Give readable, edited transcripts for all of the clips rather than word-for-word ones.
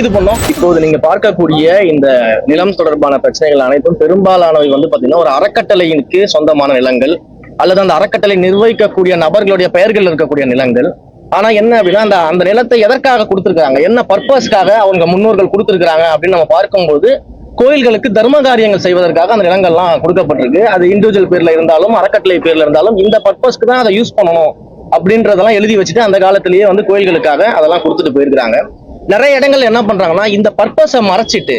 கைது பண்ணோம். இப்போது நீங்க பார்க்கக்கூடிய இந்த நிலம் தொடர்பான பிரச்சனைகள் அனைத்தும் பெரும்பாலானவை பாத்தீங்கன்னா ஒரு அறக்கட்டளைக்கு சொந்தமான நிலங்கள் அல்லது அந்த அறக்கட்டளை நிர்வகிக்கக்கூடிய நபர்களுடைய பெயர்கள் இருக்கக்கூடிய நிலங்கள். ஆனா என்ன அப்படின்னா அந்த நிலத்தை எதற்காக கொடுத்திருக்காங்க, என்ன பர்பஸ்க்காக அவங்க முன்னோர்கள் கொடுத்திருக்காங்க அப்படின்னு நம்ம பார்க்கும்போது கோயில்களுக்கு தர்ம காரியங்கள் செய்வதற்காக அந்த நிலங்கள்லாம் கொடுக்கப்பட்டிருக்கு. அது இண்டிவிஜுவல் பேர்ல இருந்தாலும் அறக்கட்டளை பேர்ல இருந்தாலும் இந்த பர்பஸ்க்கு தான் அதை யூஸ் பண்ணணும் அப்படின்றதெல்லாம் எழுதி வச்சுட்டு அந்த காலத்திலேயே கோயில்களுக்காக அதெல்லாம் கொடுத்துட்டு போயிருக்காங்க. நிறைய இடங்கள் என்ன பண்றாங்கன்னா இந்த பர்பஸை மறைச்சிட்டு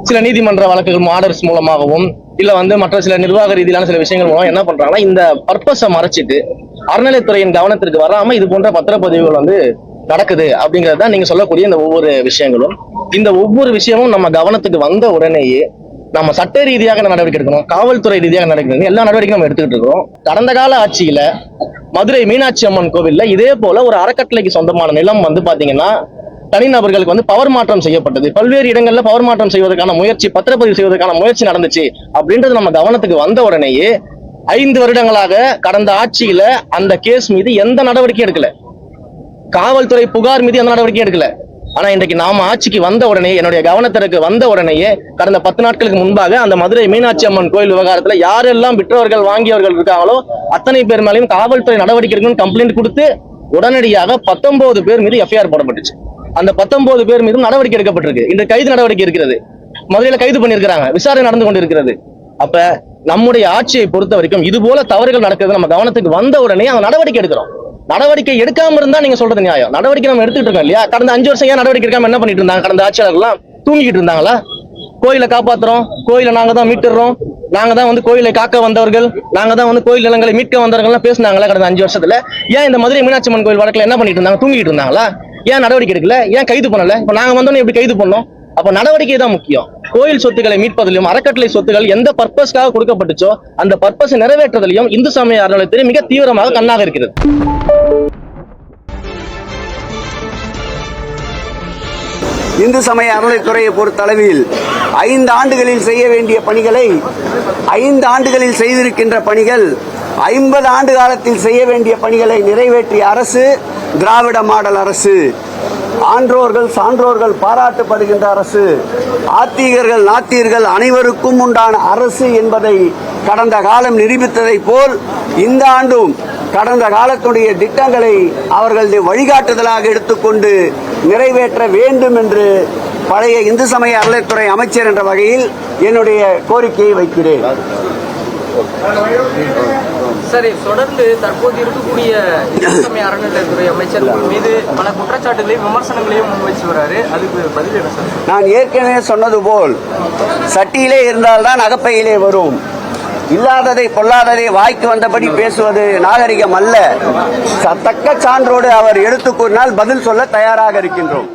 சில நீதிமன்ற வழக்குகள் ஆர்டர்ஸ் மூலமாகவும் இல்ல மற்ற சில நிர்வாக ரீதியிலான சில விஷயங்கள் மூலம் என்ன பண்றாங்கன்னா இந்த பர்பஸை மறைச்சிட்டு அறநிலைத்துறையின் கவனத்திற்கு வராம இது போன்ற பத்திரப்பதிவுகள் நடக்குது அப்படிங்கறத நீங்க சொல்லக்கூடிய இந்த ஒவ்வொரு விஷயங்களும். இந்த ஒவ்வொரு விஷயமும் நம்ம கவனத்துக்கு வந்த உடனேயே நம்ம சட்ட ரீதியாக நடவடிக்கை எடுக்கணும், காவல்துறை ரீதியாக நடவடிக்கை எல்லா நடவடிக்கையும் நம்ம எடுத்துக்கிட்டு இருக்கிறோம். கடந்த கால ஆட்சியில மதுரை மீனாட்சி அம்மன் கோவில்ல இதே போல ஒரு அறக்கட்டளைக்கு சொந்தமான நிலம் பாத்தீங்கன்னா தனிநபர்களுக்கு பவர் மாற்றம் செய்யப்பட்டது. பல்வேறு இடங்கள்ல பவர் மாற்றம் செய்வதற்கான முயற்சி, பத்திரப்பதிவு செய்வதற்கான முயற்சி நடந்துச்சு அப்படின்றது நம்ம கவனத்துக்கு வந்த உடனேயே 5 வருடங்களாக கடந்த ஆட்சியில அந்த கேஸ் மீது எந்த நடவடிக்கையும் எடுக்கல, காவல்துறை புகார் மீது எந்த நடவடிக்கையும் எடுக்கல. ஆனா இன்றைக்கு நாம ஆட்சிக்கு வந்த உடனே என்னுடைய கவனத்திற்கு வந்த உடனேயே கடந்த 10 நாட்களுக்கு முன்பாக அந்த மதுரை மீனாட்சி அம்மன் கோயில் விவகாரத்துல யாரெல்லாம் விற்றவர்கள் வாங்கியவர்கள் இருக்காங்களோ அத்தனை பேர் மேலையும் காவல்துறை நடவடிக்கை எடுக்கணும்னு கம்ப்ளைண்ட் கொடுத்து உடனடியாக 19 பேர் மீது எஃப்ஐஆர் போடப்பட்டுச்சு. அந்த 19 பேர் மீதும் நடவடிக்கை எடுக்கப்பட்டிருக்கு. இன்று கைது நடவடிக்கை இருக்கிறது, மதுரையில கைது பண்ணியிருக்கிறாங்க, விசாரணை நடந்து கொண்டிருக்கிறது. அப்ப நம்முடைய ஆட்சியை பொறுத்த வரைக்கும் இது போல தவறுகள் நடக்கிறது நம்ம கவனத்துக்கு வந்த உடனே அந்த நடவடிக்கை எடுக்கிறோம். நடவடிக்கை எடுக்காம இருந்தா நீங்க சொல்றது நியாயம், நடவடிக்கை நம்ம எடுத்துட்டு இருக்கோம் இல்லையா? கடந்த 5 வருஷம் ஏன் நடவடிக்கை எடுக்காம என்ன பண்ணிட்டு இருந்தாங்க? கடந்த ஆட்சியாளர்கள்லாம் தூங்கிட்டு இருந்தாங்களா? கோயிலை காப்பாத்துறோம், கோயிலை நாங்க தான் மீட்டுறோம், நாங்க தான் கோயிலை காக்க வந்தவர்கள், நாங்க தான் கோயில் நிலங்களை மீட்க வந்தவர்கள் பேசினாங்களா கடந்த 5 வருஷத்துல? ஏன் இந்த மதுரை மீனாட்சி அம்மன் கோயில் வழக்குல என்ன பண்ணிட்டு இருந்தாங்க? தூங்கிட்டு இருந்தாங்களா? ஏன் நடவடிக்கை எடுக்கல? ஏன் கைது பண்ணல? இப்ப நாங்க வந்தோன்னு எப்படி கைது பண்ணோம்? அப்ப நடவடிக்கை தான் முக்கியம். கோயில் சொத்துக்களை மீட்பதிலும் அறக்கட்டளை சொத்துக்கள் எந்த பர்பஸ்க்காக கொடுக்கப்பட்டுச்சோ அந்த பர்பஸ் நிறைவேற்றுவதிலும் இந்து சமய அறநிலையத்துறை மிக தீவிரமாக கண்ணாக இருக்கிறது. இந்து சமய அறநிலைத்துறையை பொறுத்தளவில் 5 ஆண்டுகளில் செய்ய வேண்டிய பணிகளை 5 ஆண்டுகளில் செய்திருக்கின்ற பணிகள் 50 ஆண்டு காலத்தில் செய்ய வேண்டிய பணிகளை நிறைவேற்றிய அரசு திராவிட மாடல் அரசு. ஆன்றோர்கள் சான்றோர்கள் பாராட்டப்படுகின்ற அரசு, ஆத்திகர்கள் நாத்திகர்கள் அனைவருக்கும் உண்டான அரசு என்பதை கடந்த காலம் நிரூபித்ததை போல் இந்த ஆண்டும் கடந்த காலத்துடைய திட்டங்களை அவர்களது வழிகாட்டுதலாக எடுத்துக்கொண்டு நிறைவேற்ற வேண்டும் என்று பழைய இந்து சமய அறநிலையத்துறை அமைச்சர் என்ற வகையில் என்னுடைய கோரிக்கையை வைக்கிறேன். சரி, தொடர்ந்து தற்போது இருக்கக்கூடிய இந்து சமய அறநிலையத்துறை அமைச்சர்கள் மீது பல குற்றச்சாட்டுகளையும் விமர்சனங்களையும் முன்வைச்சு வராரு, அதுக்கு பதில் என்ன சார்? நான் ஏற்கனவே சொன்னது போல் சட்டியிலே இருந்தால்தான் அகப்பையிலே வரும். இல்லாததை பொல்லாததை வாய்க்கு வந்தபடி பேசுவது நாகரிகம் அல்ல. தக்க சான்றோடு அவர் எடுத்துக் கூறினால் பதில் சொல்ல தயாராக இருக்கின்றோம்.